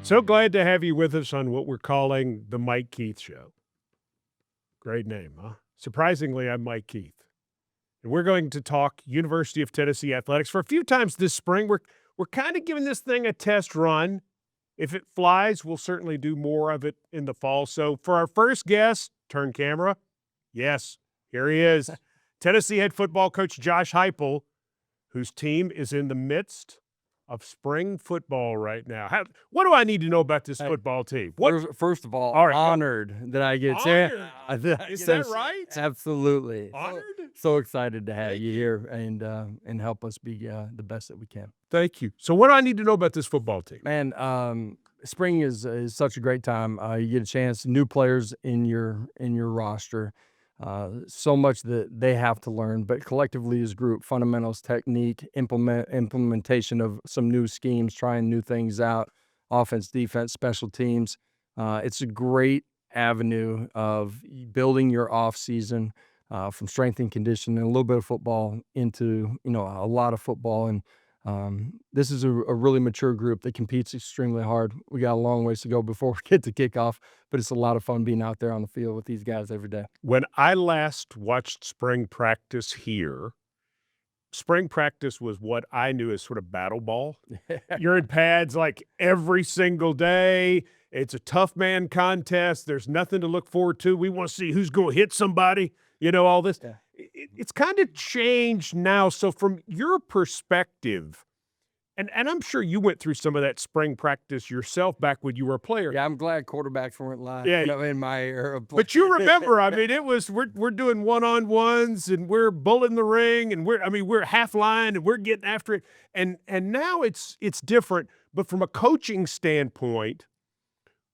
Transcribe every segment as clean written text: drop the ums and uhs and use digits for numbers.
So glad to have you with us on what we're calling the Mike Keith Show. Great name, huh? Surprisingly, I'm Mike Keith. And we're going to talk University of Tennessee athletics for a few times this spring. We're kind of giving this thing a test run. If it flies, we'll certainly do more of it in the fall. So for our first guest, turn camera. Yes, here he is. Tennessee head football coach Josh Heupel, whose team is in the midst of spring football right now. What do I need to know about this football team? First of all, right. honored that I get Honored? to. Is that right? Absolutely. Honored? So excited to have Thank you you. here and help us be the best that we can. Thank you. So what do I need to know about this football team? Man, spring is such a great time. You get a chance, new players in your roster. So much that they have to learn, but collectively as a group, fundamentals, technique, implementation of some new schemes, trying new things out, offense, defense, special teams. It's a great avenue of building your off season from strength and conditioning, a little bit of football into a lot of football. And this is a really mature group that competes extremely hard. We got a long ways to go before we get to kickoff, but it's a lot of fun being out there on the field with these guys every day. When I last watched spring practice here, spring practice was what I knew as sort of battle ball. You're in pads like every single day. It's a tough man contest. There's nothing to look forward to. We want to see who's going to hit somebody, all this. Yeah. It's kind of changed now. So from your perspective, and I'm sure you went through some of that spring practice yourself back when you were a player. Yeah, I'm glad quarterbacks weren't live. Yeah. In my era. But you remember, I mean, it was we're doing one-on-ones and we're bullet in the ring and we're half line and we're getting after it. And now it's different. But from a coaching standpoint,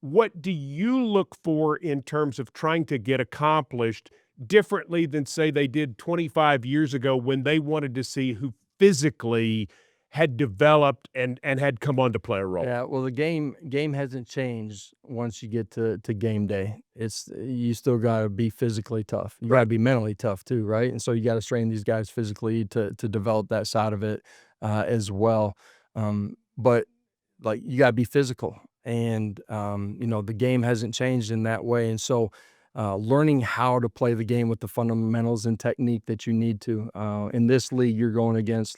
what do you look for in terms of trying to get accomplished differently than, say, they did 25 years ago when they wanted to see who physically had developed and had come on to play a role? Yeah, well, the game hasn't changed once you get to game day. You still got to be physically tough. You got to be mentally tough too, right? And so you got to train these guys physically to develop that side of it as well. But like you got to be physical, and the game hasn't changed in that way. And so learning how to play the game with the fundamentals and technique that you need to. In this league, you're going against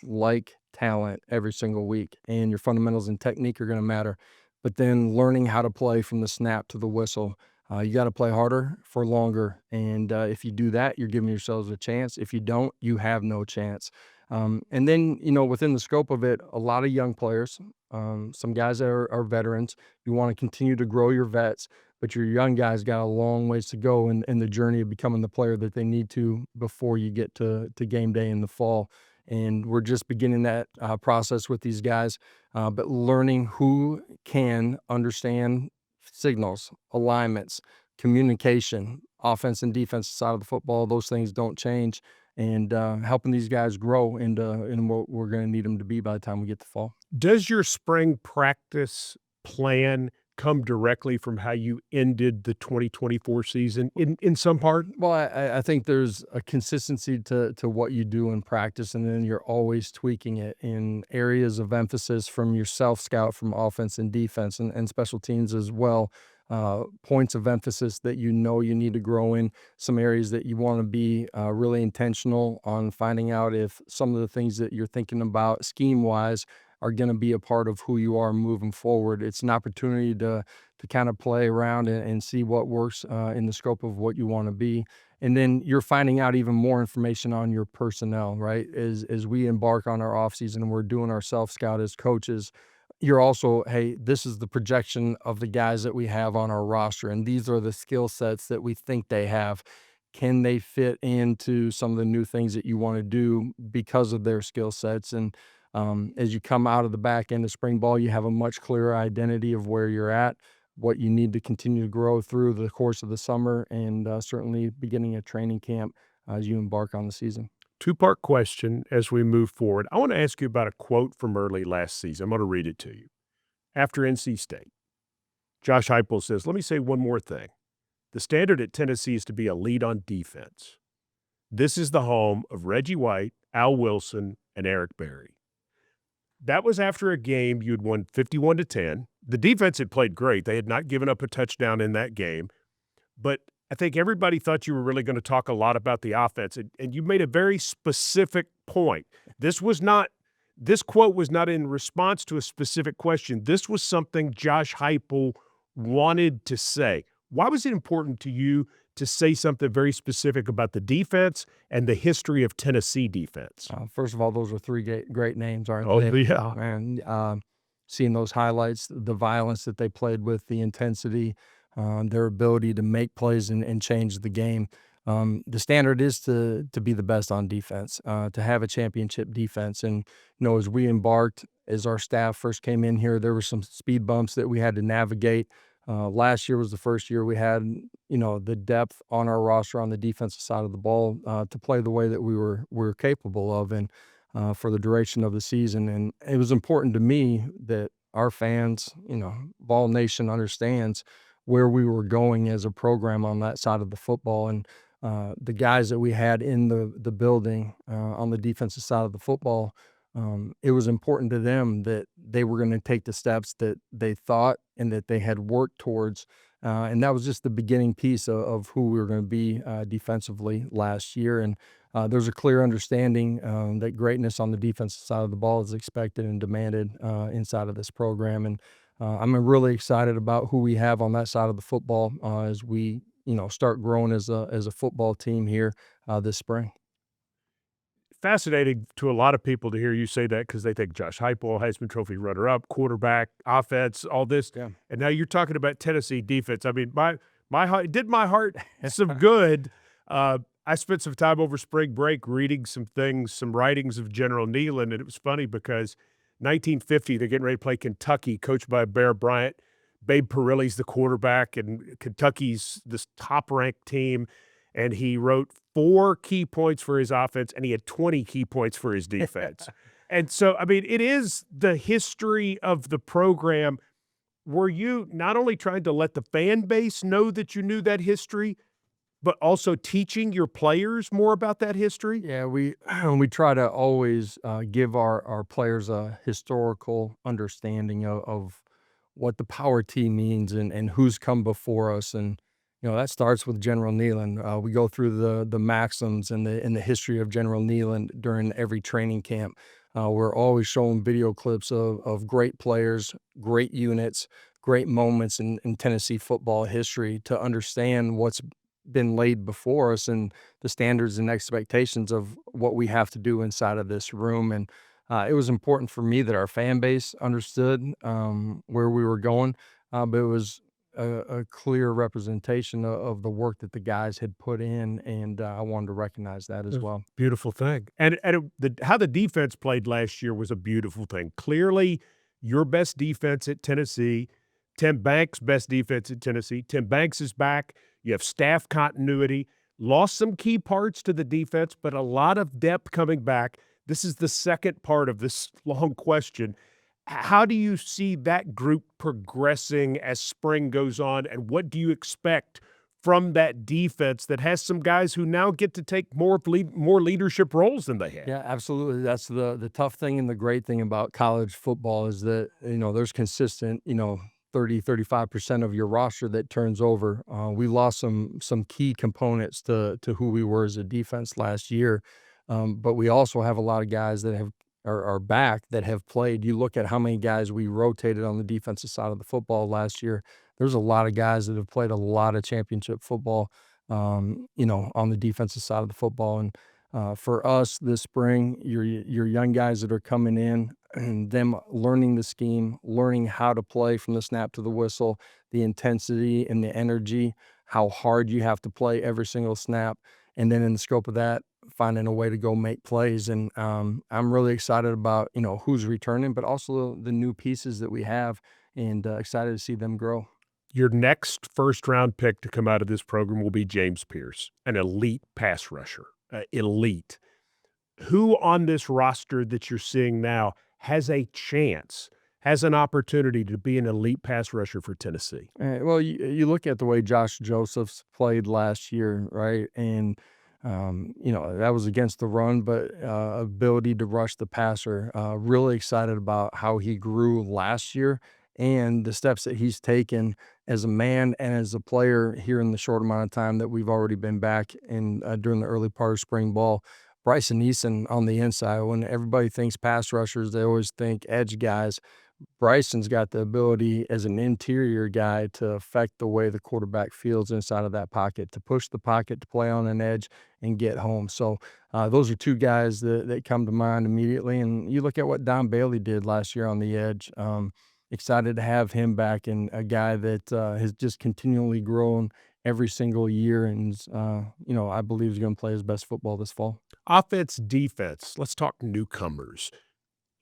talent every single week, and your fundamentals and technique are going to matter. But then learning how to play from the snap to the whistle, you got to play harder for longer. And if you do that, you're giving yourselves a chance. If you don't, you have no chance. And then, within the scope of it, a lot of young players, some guys that are veterans. You want to continue to grow your vets, but your young guys got a long ways to go in the journey of becoming the player that they need to before you get to game day in the fall. And we're just beginning that process with these guys, but learning who can understand signals, alignments, communication, offense and defense side of the football. Those things don't change, and helping these guys grow into what we're going to need them to be by the time we get to fall. Does your spring practice plan come directly from how you ended the 2024 season in some part? Well, I think there's a consistency to what you do in practice, and then you're always tweaking it in areas of emphasis from your self-scout, from offense and defense and special teams as well. Points of emphasis that you need to grow in, some areas that you want to be really intentional on finding out if some of the things that you're thinking about scheme-wise are going to be a part of who you are moving forward. It's an opportunity to kind of play around and see what works in the scope of what you want to be. And then you're finding out even more information on your personnel, right? As we embark on our offseason and we're doing our self-scout as coaches, you're also, hey, this is the projection of the guys that we have on our roster, and these are the skill sets that we think they have. Can they fit into some of the new things that you want to do because of their skill sets? And as you come out of the back end of spring ball, you have a much clearer identity of where you're at, what you need to continue to grow through the course of the summer, and certainly beginning a training camp as you embark on the season. Two-part question as we move forward. I want to ask you about a quote from early last season. I'm going to read it to you. After NC State, Josh Heupel says, let me say one more thing. The standard at Tennessee is to be a lead on defense. This is the home of Reggie White, Al Wilson, and Eric Berry. That was after a game you'd won 51-10. the defense had played great. They had not given up a touchdown in that game. But I think everybody thought you were really going to talk a lot about the offense. And you made a very specific point. This quote was not in response to a specific question. This was something Josh Heupel wanted to say. Why was it important to you to say something very specific about the defense and the history of Tennessee defense? First of all, those are three great names, aren't Oh, they? yeah. And seeing those highlights, the violence that they played with, the intensity, their ability to make plays and change the game. The standard is to be the best on defense, to have a championship defense. And, as we embarked, as our staff first came in here, there were some speed bumps that we had to navigate. Last year was the first year we had, the depth on our roster on the defensive side of the ball to play the way that we were capable of, and for the duration of the season. And it was important to me that our fans, Vol Nation understands where we were going as a program on that side of the football. And the guys that we had in the building on the defensive side of the football, it was important to them that they were going to take the steps that they thought and that they had worked towards. And that was just the beginning piece of who we were going to be defensively last year. And there's a clear understanding that greatness on the defensive side of the ball is expected and demanded inside of this program. And I'm really excited about who we have on that side of the football as we, start growing as a football team here this spring. Fascinating to a lot of people to hear you say that because they think Josh Heupel, Heisman Trophy runner-up, quarterback, offense, all this. Yeah. And now you're talking about Tennessee defense. I mean, my heart, it did my heart some good. I spent some time over spring break reading some things, some writings of General Neyland, and it was funny because 1950, they're getting ready to play Kentucky, coached by Bear Bryant. Babe Parilli's the quarterback, and Kentucky's this top-ranked team. And he wrote 4 key points for his offense, and he had 20 key points for his defense. And so, I mean, it is the history of the program. Were you not only trying to let the fan base know that you knew that history, but also teaching your players more about that history? Yeah, we try to always give our players a historical understanding of what the power team means and who's come before us. And that starts with General Neyland. We go through the maxims and the history of General Neyland during every training camp. We're always showing video clips of great players, great units, great moments in Tennessee football history to understand what's been laid before us and the standards and expectations of what we have to do inside of this room. And it was important for me that our fan base understood where we were going, but it was a clear representation of the work that the guys had put in, and I wanted to recognize that as well. Beautiful thing. And how the defense played last year was a beautiful thing. Clearly, your best defense at Tennessee, Tim Banks' best defense at Tennessee. Tim Banks is back. You have staff continuity, lost some key parts to the defense, but a lot of depth coming back. This is the second part of this long question. How do you see that group progressing as spring goes on, and what do you expect from that defense that has some guys who now get to take more leadership roles than they had? Yeah, absolutely. That's the tough thing and the great thing about college football is that, there's consistent, 30-35% of your roster that turns over. We lost some key components to who we were as a defense last year, but we also have a lot of guys that are back that have played. You look at how many guys we rotated on the defensive side of the football last year. There's a lot of guys that have played a lot of championship football, on the defensive side of the football. And for us this spring, your young guys that are coming in and them learning the scheme, learning how to play from the snap to the whistle, the intensity and the energy, how hard you have to play every single snap. And then in the scope of that, finding a way to go make plays. And I'm really excited about, who's returning, but also the new pieces that we have, and excited to see them grow. Your next first-round pick to come out of this program will be James Pierce, an elite pass rusher, elite. Who on this roster that you're seeing now has a chance, has an opportunity to be an elite pass rusher for Tennessee? Well, you look at the way Josh Josephs played last year, right? And that was against the run, but ability to rush the passer. Really excited about how he grew last year and the steps that he's taken as a man and as a player here in the short amount of time that we've already been back in during the early part of spring ball. Bryson Eason on the inside, when everybody thinks pass rushers, they always think edge guys. Bryson's got the ability as an interior guy to affect the way the quarterback feels inside of that pocket, to push the pocket, to play on an edge and get home. So those are two guys that come to mind immediately. And you look at what Don Bailey did last year on the edge. Excited to have him back, and a guy that has just continually grown every single year, and I believe he's going to play his best football this fall. Offense, defense. Let's talk newcomers.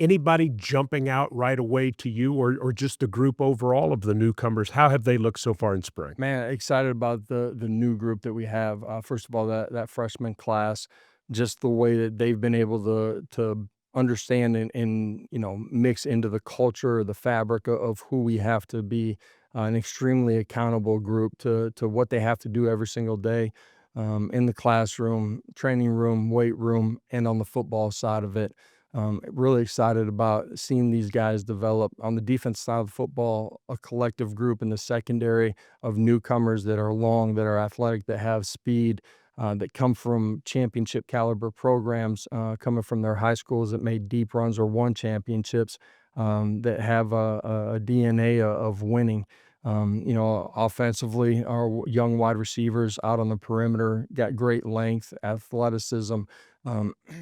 Anybody jumping out right away to you, or just the group overall of the newcomers? How have they looked so far in spring? Man, excited about the new group that we have. First of all, that freshman class, just the way that they've been able to understand and mix into the culture, the fabric of who we have to be, an extremely accountable group to what they have to do every single day, in the classroom, training room, weight room, and on the football side of it. Really excited about seeing these guys develop on the defense side of football, a collective group in the secondary of newcomers that are long, that are athletic, that have speed, that come from championship caliber programs, coming from their high schools that made deep runs or won championships, that have a DNA of winning. Offensively, our young wide receivers out on the perimeter got great length, athleticism.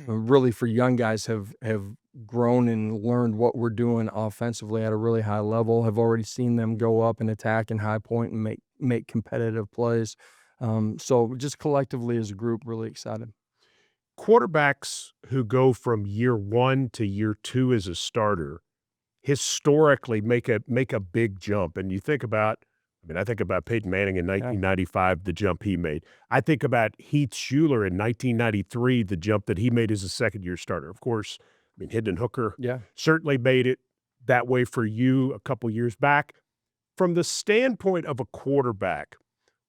Really, for young guys, have grown and learned what we're doing offensively at a really high level. Have already seen them go up and attack and high point and make competitive plays. So just collectively as a group, really excited. Quarterbacks who go from year 1 to year 2 as a starter historically make a big jump, and you think about I think about Peyton Manning in Yeah. 1995, the jump he made. I think about Heath Shuler in 1993, the jump that he made as a second-year starter. Of course, Hendon Hooker Yeah. certainly made it that way for you a couple years back. From the standpoint of a quarterback,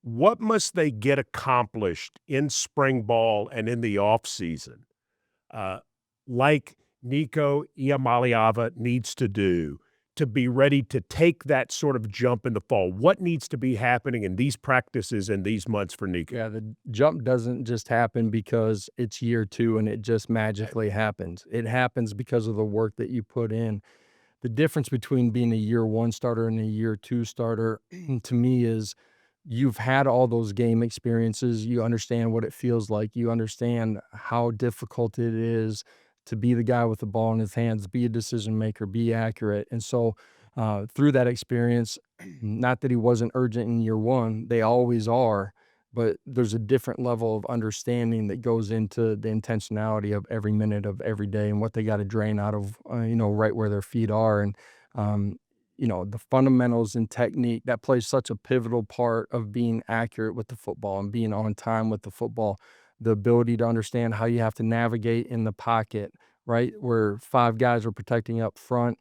what must they get accomplished in spring ball and in the offseason, uh, like Nico Iamaleava needs to do to be ready to take that sort of jump in the fall? What needs to be happening in these practices and these months for Nico? Yeah, the jump doesn't just happen because it's year 2 and it just magically happens. It happens because of the work that you put in. The difference between being a year 1 starter and a year 2 starter to me is you've had all those game experiences. You understand what it feels like. You understand how difficult it is to be the guy with the ball in his hands, be a decision maker, be accurate. And so, through that experience, not that he wasn't urgent in year 1, they always are, but there's a different level of understanding that goes into the intentionality of every minute of every day and what they got to drain out of, right where their feet are. And, the fundamentals and technique that plays such a pivotal part of being accurate with the football and being on time with the football. The ability to understand how you have to navigate in the pocket, right? Where 5 guys are protecting up front.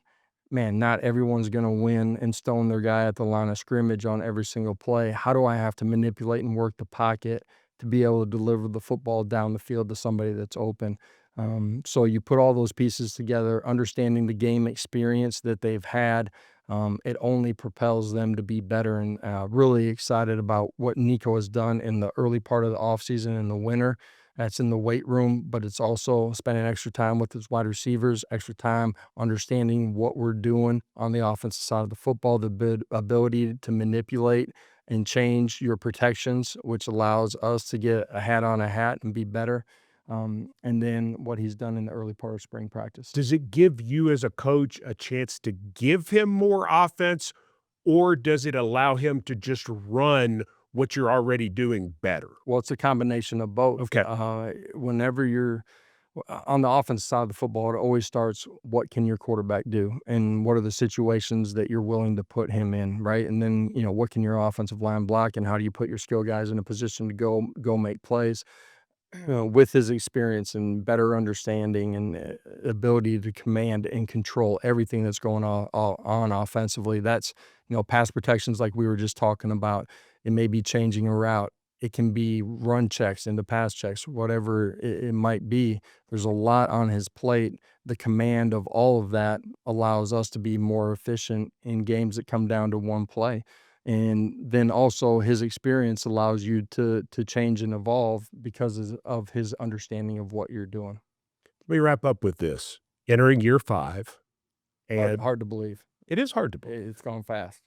Man, not everyone's going to win and stone their guy at the line of scrimmage on every single play. How do I have to manipulate and work the pocket to be able to deliver the football down the field to somebody that's open? So you put all those pieces together, understanding the game experience that they've had. It only propels them to be better, and really excited about what Nico has done in the early part of the offseason in the winter. That's in the weight room, but it's also spending extra time with his wide receivers, extra time understanding what we're doing on the offensive side of the football, the ability to manipulate and change your protections, which allows us to get a hat on a hat and be better. And then what he's done in the early part of spring practice. Does it give you as a coach a chance to give him more offense, or does it allow him to just run what you're already doing better? Well, it's a combination of both. Okay. Whenever you're on the offense side of the football, it always starts, what can your quarterback do? And what are the situations that you're willing to put him in, right? And then, what can your offensive line block, and how do you put your skill guys in a position to go make plays? With his experience and better understanding and ability to command and control everything that's going on offensively. That's, pass protections like we were just talking about. It may be changing a route. It can be run checks into pass checks, whatever it might be. There's a lot on his plate. The command of all of that allows us to be more efficient in games that come down to one play. And then also his experience allows you to change and evolve because of his understanding of what you're doing. Let me wrap up with this. Entering year 5, and Hard to believe. it is hard to believe. It's gone fast.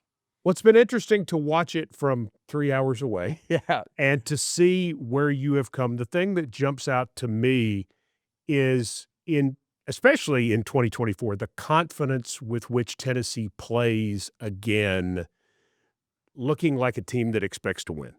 Well, it's been interesting to watch it from 3 hours away Yeah. and to see where you have come. The thing that jumps out to me is especially in 2024, the confidence with which Tennessee plays again, looking like a team that expects to win.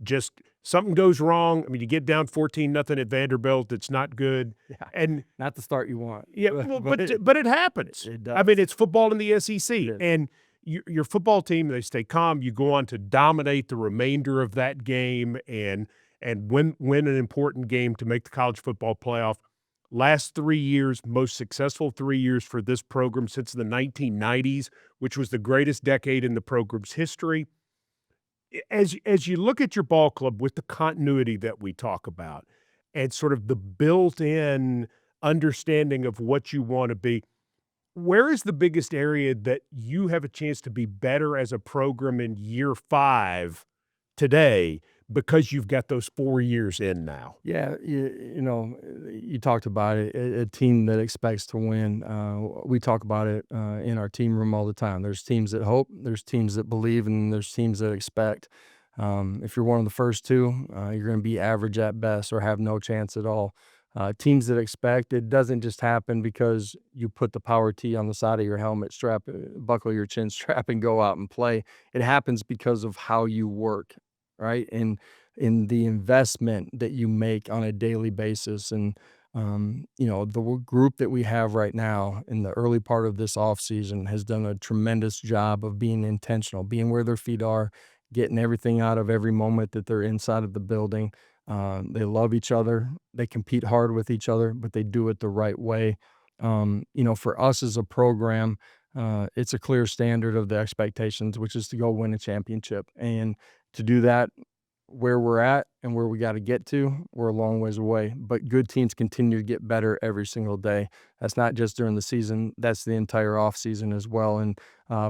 Just something goes wrong. I mean, you get down 14-0 at Vanderbilt. It's not good. Yeah. And Not the start you want. yeah, well, but it happens. It I mean, does. it's football in the SEC, It is. and your football team, they stay calm. You go on to dominate the remainder of that game and win an important game to make the college football playoff. Last 3 years, most successful 3 years for this program since the 1990s, which was the greatest decade in the program's history. As you look at your ball club with the continuity that we talk about and sort of the built-in understanding of what you want to be, where is the biggest area that you have a chance to be better as a program in year 5 today because you've got those 4 years in now? Yeah, you talked about it, a team that expects to win. We talk about it in our team room all the time. There's teams that hope, there's teams that believe, and there's teams that expect. If you're one of the first two, you're going to be average at best or have no chance at all. Teams that expect, it doesn't just happen because you put the power tee on the side of your helmet, buckle your chin strap, and go out and play. It happens because of how you work, right? And in the investment that you make on a daily basis. And the group that we have right now in the early part of this off season has done a tremendous job of being intentional, being where their feet are, getting everything out of every moment that they're inside of the building. They love each other. They compete hard with each other, but they do it the right way. For us as a program, it's a clear standard of the expectations, which is to go win a championship. And to do that, where we're at and where we got to get to, we're a long ways away. But good teams continue to get better every single day. That's not just during the season, that's the entire off season as well. And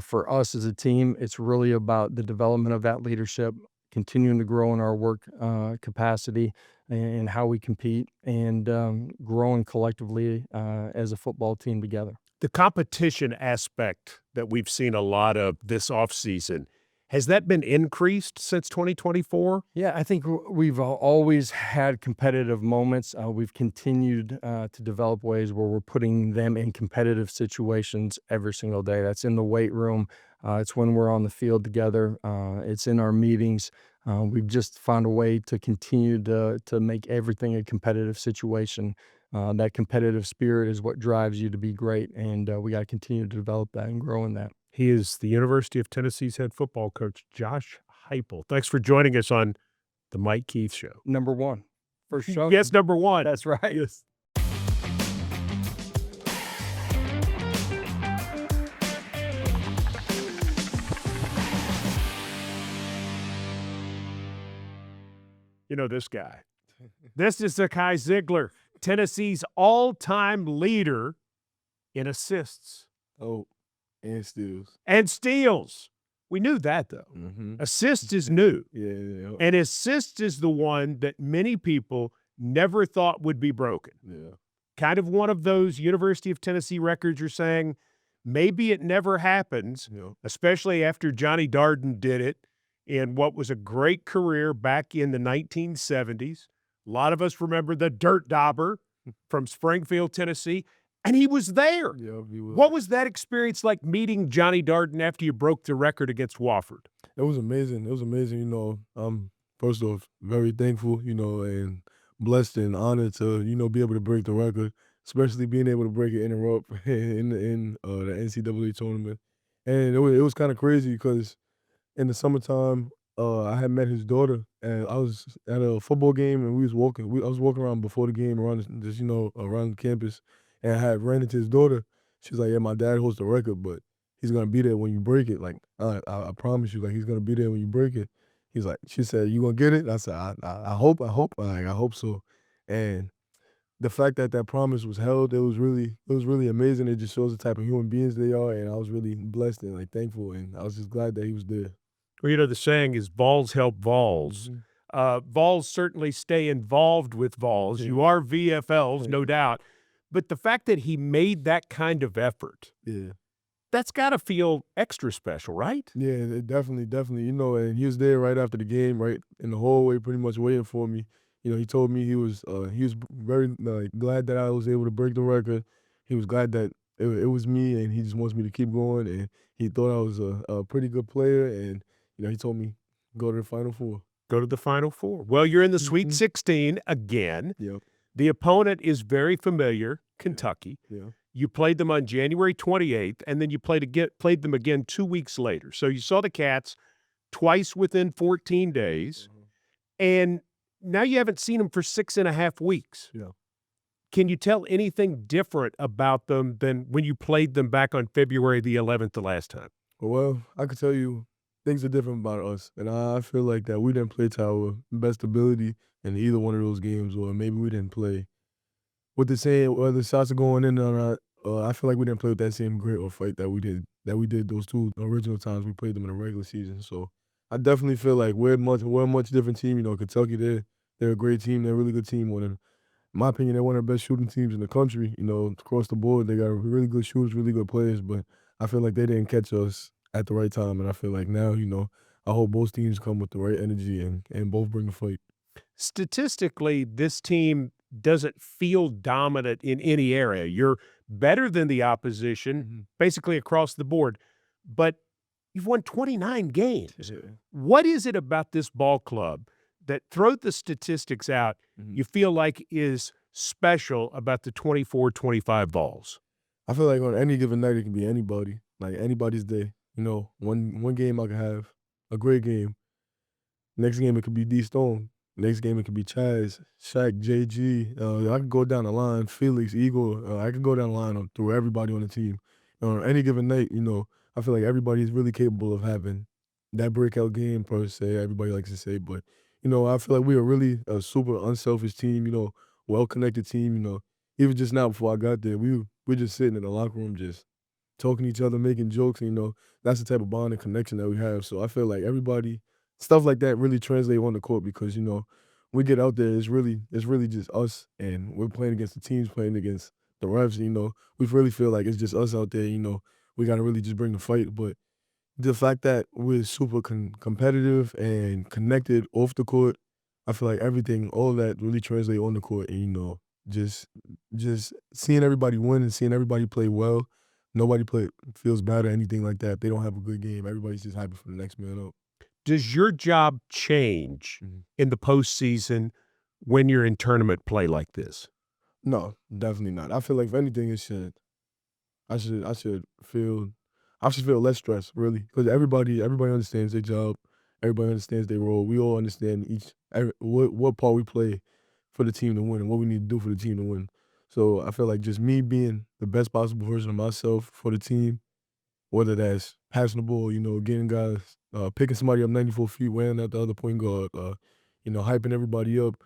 for us as a team, it's really about the development of that leadership, continuing to grow in our work capacity and how we compete, and growing collectively as a football team together. The competition aspect that we've seen a lot of this offseason, has that been increased since 2024? Yeah, I think we've always had competitive moments. We've continued to develop ways where we're putting them in competitive situations every single day. That's in the weight room. It's when we're on the field together. It's in our meetings. We've just found a way to continue to make everything a competitive situation. That competitive spirit is what drives you to be great, and we got to continue to develop that and grow in that. He is the University of Tennessee's head football coach, Josh Heupel. Thanks for joining us on the Mike Keith Show. Number one, for sure. Yes, number one. That's right. Yes. You know this guy. This is Zakai Ziegler, Tennessee's all-time leader in assists. Oh, and steals. And steals. We knew that, though. Mm-hmm. Assist is new. Yeah. And assist is the one that many people never thought would be broken. Yeah. Kind of one of those University of Tennessee records you're saying, maybe it never happens, Yeah. especially after Johnny Darden did it in what was a great career back in the 1970s. A lot of us remember the Dirt Dauber from Springfield, Tennessee, and he was there. Yeah. What was that experience like, meeting Johnny Darden after you broke the record against Wofford? It was amazing. It was amazing. I'm first off very thankful, and blessed and honored to, be able to break the record, especially being able to break it in a row in the NCAA tournament. And it was kind of crazy because in the summertime, I had met his daughter, and I was at a football game, and we was walking. I was walking around before the game around around campus, and I had ran into his daughter. She's like, "Yeah, my dad holds the record, but he's gonna be there when you break it. Like, I promise you, like he's gonna be there when you break it." He's like, she said, "You gonna get it?" I said, I hope, like, I hope so." And the fact that that promise was held, it was really amazing. It just shows the type of human beings they are, and I was really blessed and, like, thankful, and I was just glad that he was there. Well, the saying is Vols help Vols. Mhm. Vols certainly stay involved with Vols. Yeah. You are VFLs, no Yeah. doubt. But the fact that he made that kind of effort, Yeah. that's got to feel extra special, right? Yeah, it definitely, and he was there right after the game, right in the hallway, pretty much waiting for me. He told me he was very like glad that I was able to break the record. He was glad that it was me, and he just wants me to keep going. And he thought I was a pretty good player, and he told me go to the Final Four. Go to the Final Four. Well, you're in the Sweet Mhm. 16 again. Yep. The opponent is very familiar, Kentucky. Yeah. You played them on January 28th, and then you played them again 2 weeks later. So you saw the Cats twice within 14 days, and now you haven't seen them for 6.5 weeks. Yeah. Can you tell anything different about them than when you played them back on February the 11th the last time? Well, I could tell you things are different about us, and I feel like that we didn't play to our best ability in either one of those games, or maybe we didn't play with the same, whether shots are going in or not. I feel like we didn't play with that same grit or fight that we did those two original times we played them in the regular season. So I definitely feel like we're a much different team. Kentucky, they're a great team. They're a really good team. In my opinion, they're one of the best shooting teams in the country. Across the board, they got really good shooters, really good players. But I feel like they didn't catch us at the right time, and I feel like now, I hope both teams come with the right energy and both bring the fight. Statistically, this team doesn't feel dominant in any area. You're better than the opposition, Mhm. basically across the board, but you've won 29 games. Yeah. What is it about this ball club that, throw the statistics out, Mhm. you feel like is special about the 24-25 Vols? I feel like on any given night it can be anybody, like anybody's day. One game I could have a great game. Next game it could be D Stone. Next game it could be Chaz, Shaq, JG. I could go down the line. Felix, Eagle. I could go down the line through everybody on the team. On any given night, I feel like everybody is really capable of having that breakout game per se. Everybody likes to say, but I feel like we are really a super unselfish team. Well connected team. Even just now before I got there, we're just sitting in the locker room, just talking to each other, making jokes. That's the type of bond and connection that we have. So I feel like everybody, stuff like that really translate on the court because we get out there, it's really just us, and we're playing against the teams, playing against the refs. We really feel like it's just us out there. We got to really just bring the fight. But the fact that we're super competitive and connected off the court, I feel like everything, all of that really translate on the court. And just just seeing everybody win and seeing everybody play well. Nobody feels bad or anything like that. If they don't have a good game, everybody's just happy for the next man up. Does your job change Mhm. in the postseason when you're in tournament play like this? No, definitely not. I feel like if anything, it should. I should. I should feel. I should feel less stress, really, because everybody understands their job. Everybody understands their role. We all understand what part we play for the team to win and what we need to do for the team to win. So I feel like just me being the best possible version of myself for the team, whether that's passing the ball, getting guys, picking somebody up 94 feet, wearing out the other point guard, hyping everybody up.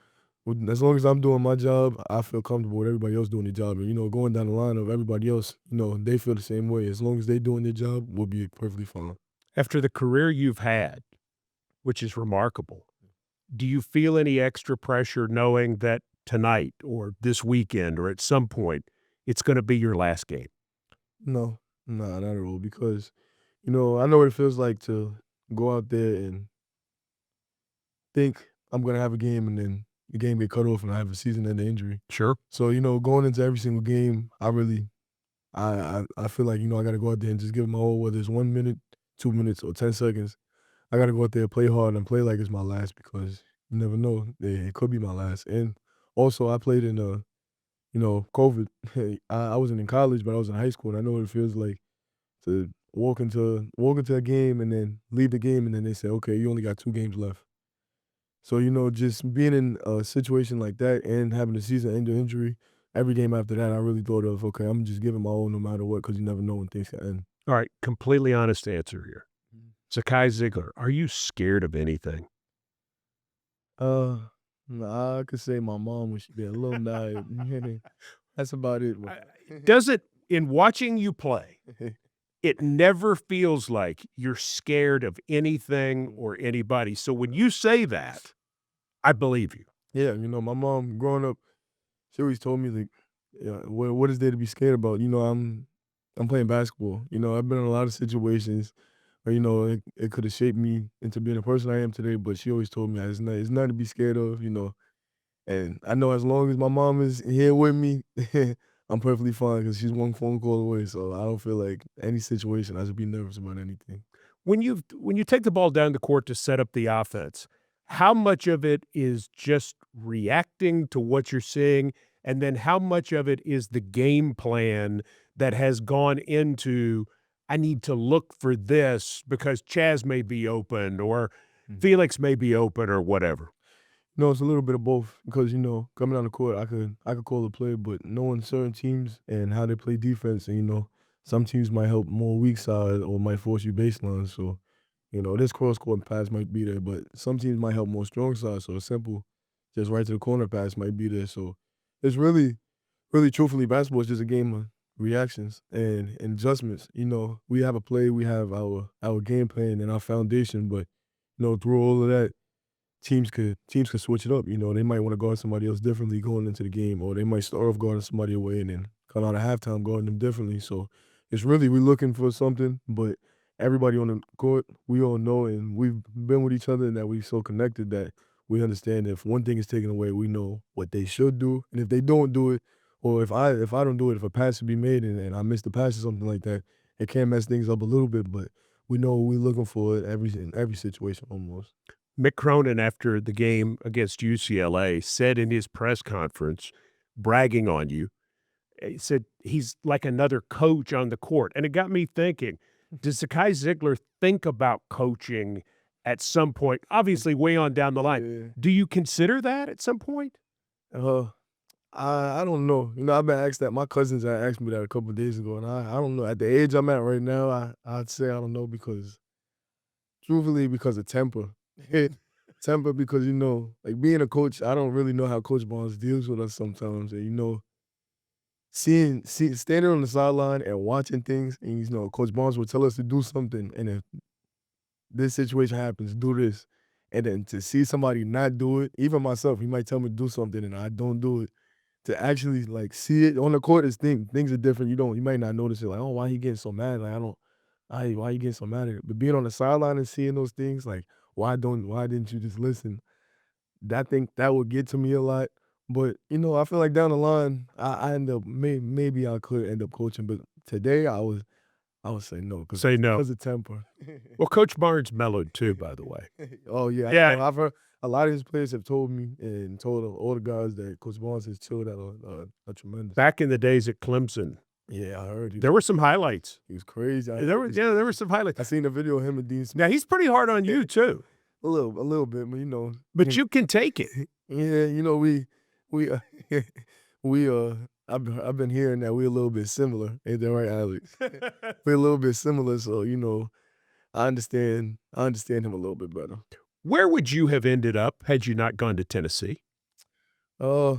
As long as I'm doing my job, I feel comfortable with everybody else doing their job. And, going down the line of everybody else, they feel the same way. As long as they're doing their job, we'll be perfectly fine. After the career you've had, which is remarkable, do you feel any extra pressure knowing that tonight or this weekend or at some point it's going to be your last game? No, nah, not at all. Because, I know what it feels like to go out there and think I'm going to have a game and then the game get cut off and I have a season-ending injury. Sure. So, going into every single game, I feel like, I gotta go out there and just give it my all, whether it's 1 minute, 2 minutes, or 10 seconds. I gotta go out there, play hard, and play like it's my last because you never know. It could be my last. And also I played in COVID. I wasn't in college, but I was in high school, and I know what it feels like to walk into a game and then leave the game and then they say, okay, you only got 2 games left. So, just being in a situation like that and having a season-ending injury, every game after that, I really thought of, okay, I'm just giving my all no matter what because you never know when things can end. All right, completely honest answer here. Zakai Ziegler, are you scared of anything? Nah, I could say my mom when she be a little naive. That's about it. Does it, in watching you play, it never feels like you're scared of anything or anybody. So when you say that, I believe you. Yeah, my mom growing up, she always told me like, yeah, what is there to be scared about? I'm playing basketball. I've been in a lot of situations where it could have shaped me into being the person I am today. But she always told me it's nothing to be scared of. And I know as long as my mom is here with me, I'm perfectly fine because she's one phone call away. So I don't feel like any situation I should be nervous about anything. When you take the ball down the court to set up the offense, how much of it is just reacting to what you're seeing, and then how much of it is the game plan that has gone into, I need to look for this because Chaz may be open or Mm. Felix may be open or whatever? No, it's a little bit of both because coming on the court, I could call the play, but knowing certain teams and how they play defense, and some teams might help more weak side or might force you baseline. So this cross court pass might be there, but some teams might help more strong side. So a simple, just right to the corner pass might be there. So it's really, really, truthfully, basketball is just a game of reactions and adjustments. We have a play, we have our game plan and our foundation, but through all of that, teams could switch it up. They might want to guard somebody else differently going into the game, or they might start off guarding somebody away and then come out of halftime guarding them differently. So it's really we're looking for something, but everybody on the court, we all know and we've been with each other and that we're so connected that we understand if one thing is taken away, we know what they should do. And if they don't do it, or if I don't do it, if a pass should be made and I miss the pass or something like that, it can mess things up a little bit, but we know what we're looking for in every situation almost. Mick Cronin, after the game against UCLA, said in his press conference, bragging on you, he said he's like another coach on the court. And it got me thinking, does Zakai Ziegler think about coaching at some point? Obviously, way on down the line. Yeah. Do you consider that at some point? Uh, I don't know. I've been asked that. My cousins had asked me that a couple of days ago, and I don't know. At the age I'm at right now, I'd say I don't know because, truthfully, because of temper. Temper because like being a coach, I don't really know how Coach Barnes deals with us sometimes, and seeing standing on the sideline and watching things, and Coach Barnes would tell us to do something, and if this situation happens, do this, and then to see somebody not do it, even myself, he might tell me to do something and I don't do it. To actually like see it on the court is things are different. You might not notice it, like, oh, why he getting so mad? Like, I don't, why you getting so mad at it? But being on the sideline and seeing those things, like, why didn't you just listen? That would get to me a lot. But I feel like down the line, I end up maybe I could end up coaching, but today I would say no because Say no. of temper. Well, Coach Barnes mellowed too, by the way. Oh yeah, Yeah. I've heard a lot of his players have told me and told all the guys that Coach Barnes has chilled out a tremendous. Back in the days at Clemson, Yeah, I heard there were some highlights. he was crazy. There were some highlights. I seen a video of him and Dean Smith. Now, he's pretty hard on you too, A little bit, but but you can take it. yeah, we I've been hearing that we're a little bit similar. Ain't that right, Alex? We're a little bit similar, so I understand him a little bit better. Where would you have ended up had you not gone to Tennessee? Uh,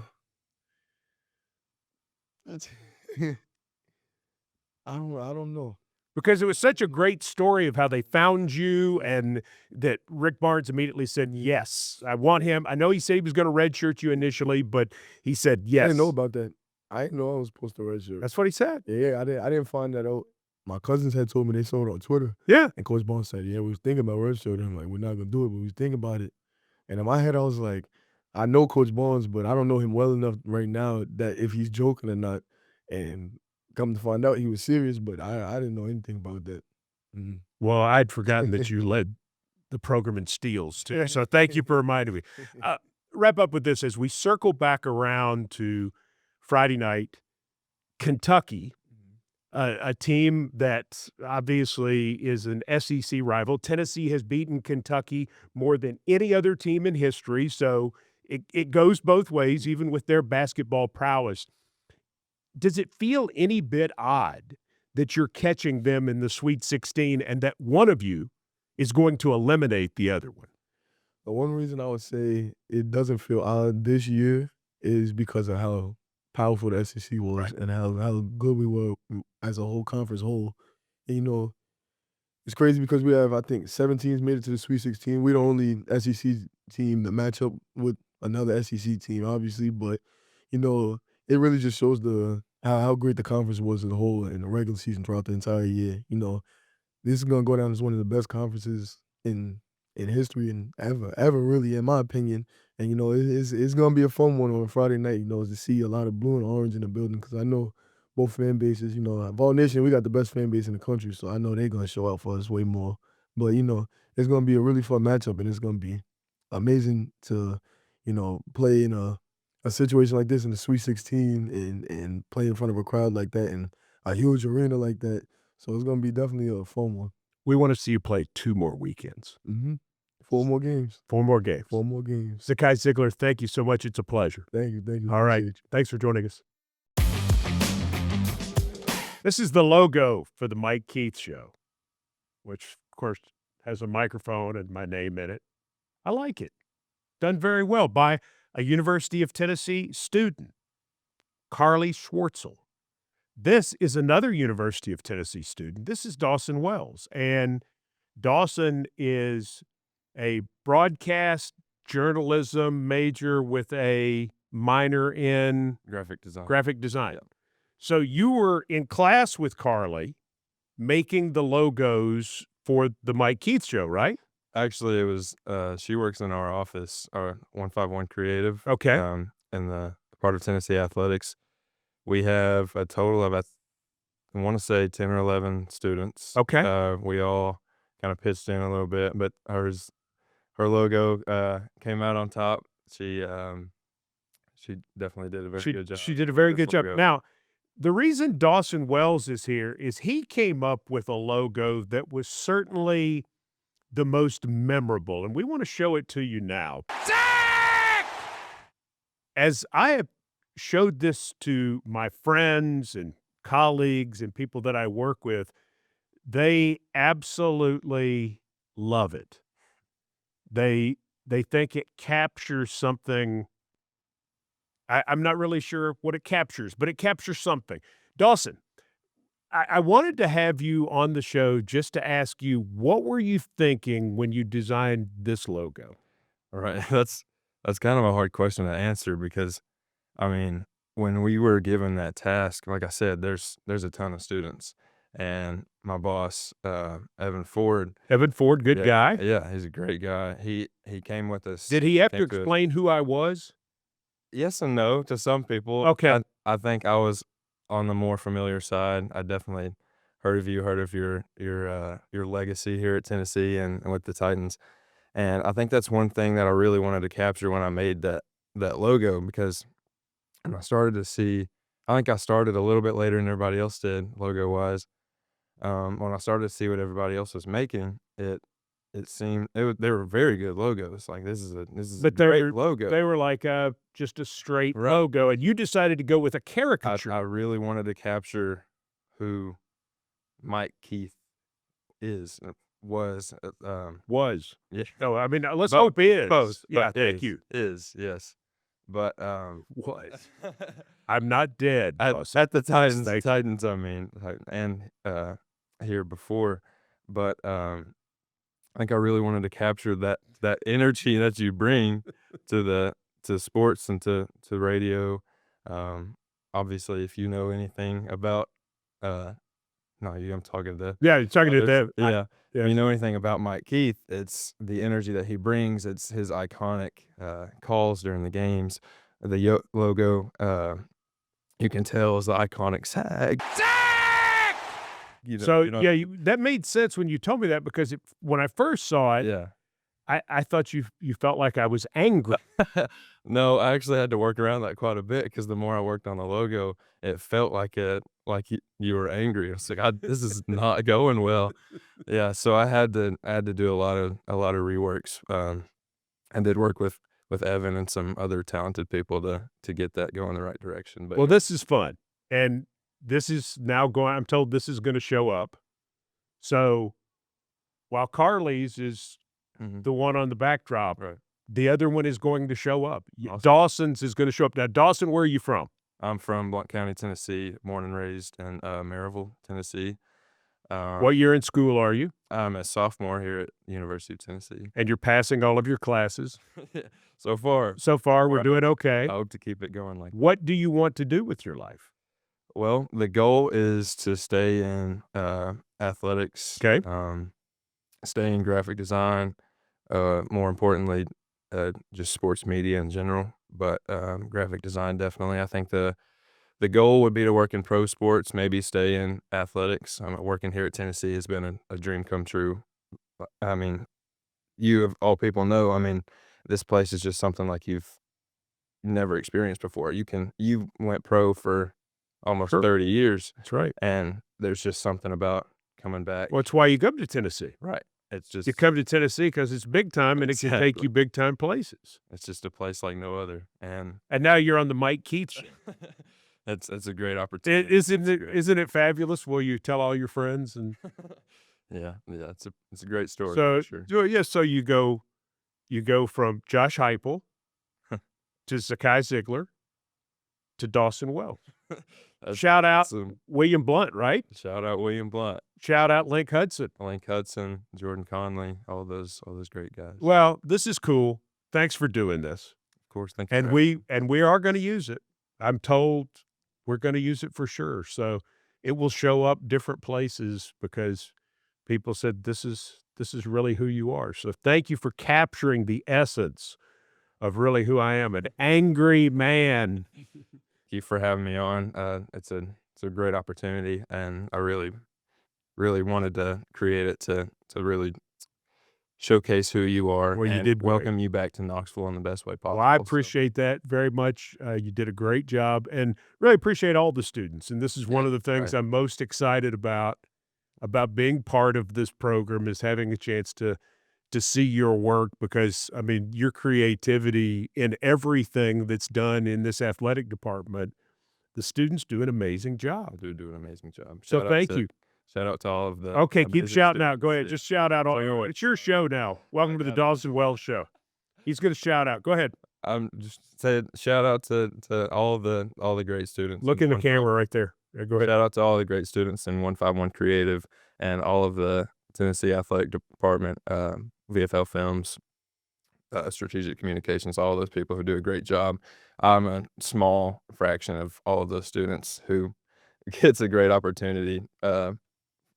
that's I don't know. Because it was such a great story of how they found you and that Rick Barnes immediately said, yes, I want him. I know he said he was going to redshirt you initially, but he said yes. I didn't know about that. I didn't know I was supposed to redshirt. That's what he said. Yeah, I didn't find that out. My cousins had told me they saw it on Twitter. Yeah. And Coach Barnes said, yeah, we was thinking about redshirting. I'm like, we're not gonna do it, but we was thinking about it. And in my head, I was like, I know Coach Barnes, but I don't know him well enough right now that if he's joking or not. And come to find out, he was serious, but I didn't know anything about that. Mhm. Well, I'd forgotten that you led the program in steals too. So thank you for reminding me. Wrap up with this as we circle back around to Friday night, Kentucky, a team that obviously is an SEC rival. Tennessee has beaten Kentucky more than any other team in history, so it goes both ways, even with their basketball prowess. Does it feel any bit odd that you're catching them in the Sweet 16 and that one of you is going to eliminate the other one? The one reason I would say it doesn't feel odd this year is because of how powerful the SEC was Right. and how good we were as a whole conference whole. And, it's crazy because we have, I think, 7 teams made it to the Sweet 16. We're the only SEC team that match up with another SEC team, obviously, but it really just shows the how great the conference was as a whole in the regular season throughout the entire year. This is gonna go down as one of the best conferences in history and ever really, in my opinion. And it's gonna be a fun one on Friday night. To see a lot of blue and orange in the building because I know both fan bases. Vol Nation, we got the best fan base in the country, so I know they're gonna show out for us way more. But it's gonna be a really fun matchup, and it's gonna be amazing to play in a situation like this in the Sweet 16 and play in front of a crowd like that and a huge arena like that. So it's gonna be definitely a fun one. We want to see you play 2 more weekends. 4 more games. 4 more games. 4 more games. Zakai Ziegler, thank you so much. It's a pleasure. Thank you. All right. Appreciate you. Thanks for joining us. This is the logo for the Mike Keith Show, which, of course, has a microphone and my name in it. I like it. Done very well by a University of Tennessee student, Carly Schwartzel. This is another University of Tennessee student. This is Dawson Wells. And Dawson is a broadcast journalism major with a minor in Graphic design. graphic design. Yeah. So you were in class with Carly making the logos for the Mike Keith Show, right? Actually, it was she works in our office, our 151 Creative. Okay. In the part of Tennessee Athletics. We have a total of, I want to say 10 or 11 students. Okay. We all kind of pitched in a little bit, but her logo came out on top. She definitely did a very good job. She did a very with good this job. logo. Now, the reason Dawson Wells is here is he came up with a logo that was certainly the most memorable, and we want to show it to you now. As I have showed this to my friends and colleagues and people that I work with, they absolutely love it. They think it captures something. I'm not really sure what it captures, but it captures something. Dawson, I wanted to have you on the show just to ask you, what were you thinking when you designed this logo? All right. That's kind of a hard question to answer because, I mean, when we were given that task, like I said, there's a ton of students, and my boss, Evan Ford. Evan Ford, good guy. Yeah, he's a great guy. He came with us. Did he have to came to us. explain who I was? Yes and no to some people. Okay. I think I was on the more familiar side. I definitely heard of your legacy here at Tennessee and with the Titans. And I think that's one thing that I really wanted to capture when I made that logo, because when I started to see, I think I started a little bit later than everybody else did, logo wise. When I started to see what everybody else was making, it seemed they were very good logos. Like this is a But great logo. They were like just a straight Right. logo, and you decided to go with a caricature. I really wanted to capture who Mike Keith was. was. Yeah. No, I mean, let's Both- hope is. Both. Yeah, but thank is, you. Is, yes. But Was. I'm not dead. Dawson. at the Titans, Thank you. I mean, and here before, but I think I really wanted to capture that energy that you bring to sports and to radio. Obviously, if you know anything about, I'm talking to. Yeah, you're talking to others. them. Yeah. yeah. If you know anything about Mike Keith, it's the energy that he brings. It's his iconic calls during the games. The logo, you can tell, is the iconic sag. That made sense when you told me that, because when I first saw it, Yeah. I thought you felt like I was angry. No, I actually had to work around that quite a bit, because the more I worked on the logo, it felt like you were angry. It's like, this is not going well. Yeah, so I had to do a lot of reworks. I did work with Evan and some other talented people to get that going the right direction. But Well, this is fun, and this is now going. I'm told this is going to show up. So while Carly's is the one on the backdrop. Right. The other one is going to show up. Awesome. Dawson's is going to show up. Now, Dawson, where are you from? I'm from Blount County, Tennessee, born and raised in Maryville, Tennessee. What year in school are you? I'm a sophomore here at University of Tennessee. And you're passing all of your classes. So far, So far, we're Right. doing okay. I hope to keep it going like that. What do you want to do with your life? Well, the goal is to stay in athletics. Okay. Stay in graphic design. More importantly, just sports media in general. But graphic design definitely. I think the goal would be to work in pro sports, maybe stay in athletics. Working here at Tennessee has been a dream come true. I mean, you of all people know. I mean, this place is just something like you've never experienced before. You went pro for almost Sure. 30 years, That's right. and there's just something about coming back. Well, it's why you come to Tennessee. Right. It's just You come to Tennessee because it's big time and it can take Exactly. you big time places. it's just a place like no other, and And now you're on the Mike Keith show. that's a great opportunity. Isn't it fabulous? Will you tell all your friends? And Yeah, it's a great story. so, for sure. so you go from Josh Heupel to Zakai Ziegler to Dawson Wells. That's Shout out awesome. William Blunt, right? Shout out William Blunt, Shout out Link Hudson. Link Hudson, Jordan Conley, all those great guys. Well, this is cool. Thanks for doing this. Of course, thank you. And we are going to use it. I'm told we're going to use it for sure. So it will show up different places because people said this is really who you are. So thank you for capturing the essence of really who I am, an angry man. Thank you for having me on. It's a great opportunity, and I really wanted to create it to really showcase who you are. Well, you and did great. welcome you back to Knoxville in the best way possible. Well, I So, appreciate that very much. You did a great job and really appreciate all the students. And this is one of the things I'm most excited about being part of this program is having a chance to see your work because, I mean, your creativity in everything that's done in this athletic department, the students do an amazing job. do an amazing job. So Shout out thank to- you. Shout out to all of the Okay, keep amazing shouting out. students. Go ahead. Yeah. Just shout out. Fire away. It's your show now. Welcome to the got it. Dawson Wells Show. He's going to shout out. Go ahead. I'm just saying shout out to all the great students. Look in the 151 camera right there. Yeah, go ahead. Shout out to all the great students in 151 Creative and all of the Tennessee Athletic Department, VFL Films, Strategic Communications, all those people who do a great job. I'm a small fraction of all of those students who gets a great opportunity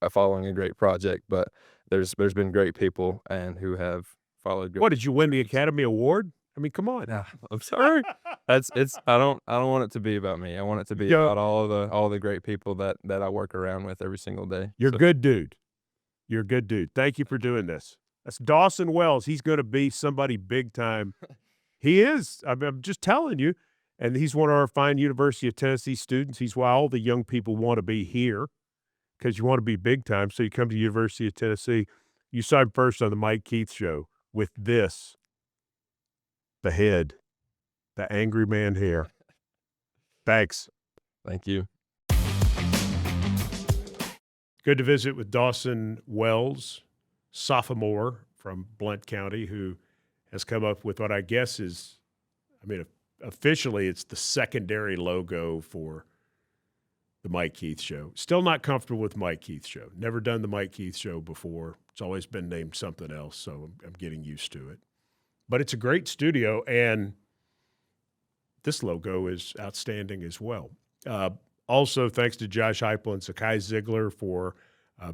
following a great project, but there's been great people and who have followed. What, did you win the Academy Award? I mean, come on. I'm sorry. I don't want it to be about me. I want it to be Yeah. about all the great people that I work around with every single day. You're a So, good dude. You're a good dude. Thank you for doing this. That's Dawson Wells. He's going to be somebody big time. He is. I'm just telling you. And he's one of our fine University of Tennessee students. He's why all the young people want to be here because you want to be big time. So you come to University of Tennessee. You signed first on the Mike Keith Show with this, the head, the angry man hair. Thanks. Thank you. Good to visit with Dawson Wells, sophomore from Blount County, who has come up with what I guess is, I mean, officially it's the secondary logo for the Mike Keith Show. Still not comfortable with Mike Keith Show. Never done the Mike Keith Show before. It's always been named something else, so I'm getting used to it. But it's a great studio, and this logo is outstanding as well. Also, thanks to Josh Heupel and Zakai Ziegler for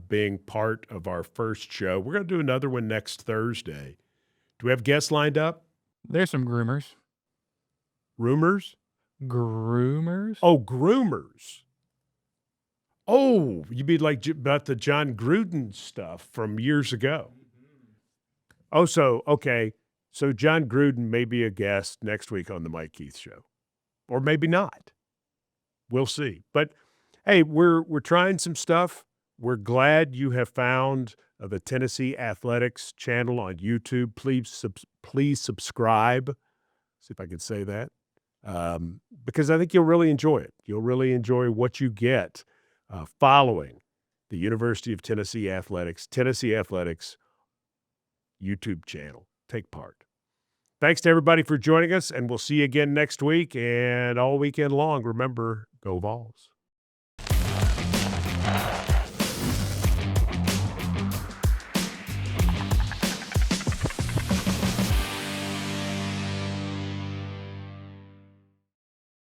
being part of our first show. We're going to do another one next Thursday. Do we have guests lined up? There's some groomers. Rumors? Groomers? Oh, groomers. Oh, you mean like about the John Gruden stuff from years ago? Oh, so, okay. So John Gruden may be a guest next week on the Mike Keith Show. Or maybe not. We'll see. But, hey, we're trying some stuff. We're glad you have found the Tennessee Athletics channel on YouTube. Please subscribe. See if I can say that. Because I think you'll really enjoy it. You'll really enjoy what you get following the University of Tennessee Athletics. Tennessee Athletics YouTube channel. Take part. Thanks to everybody for joining us, and we'll see you again next week and all weekend long. Remember, go Vols.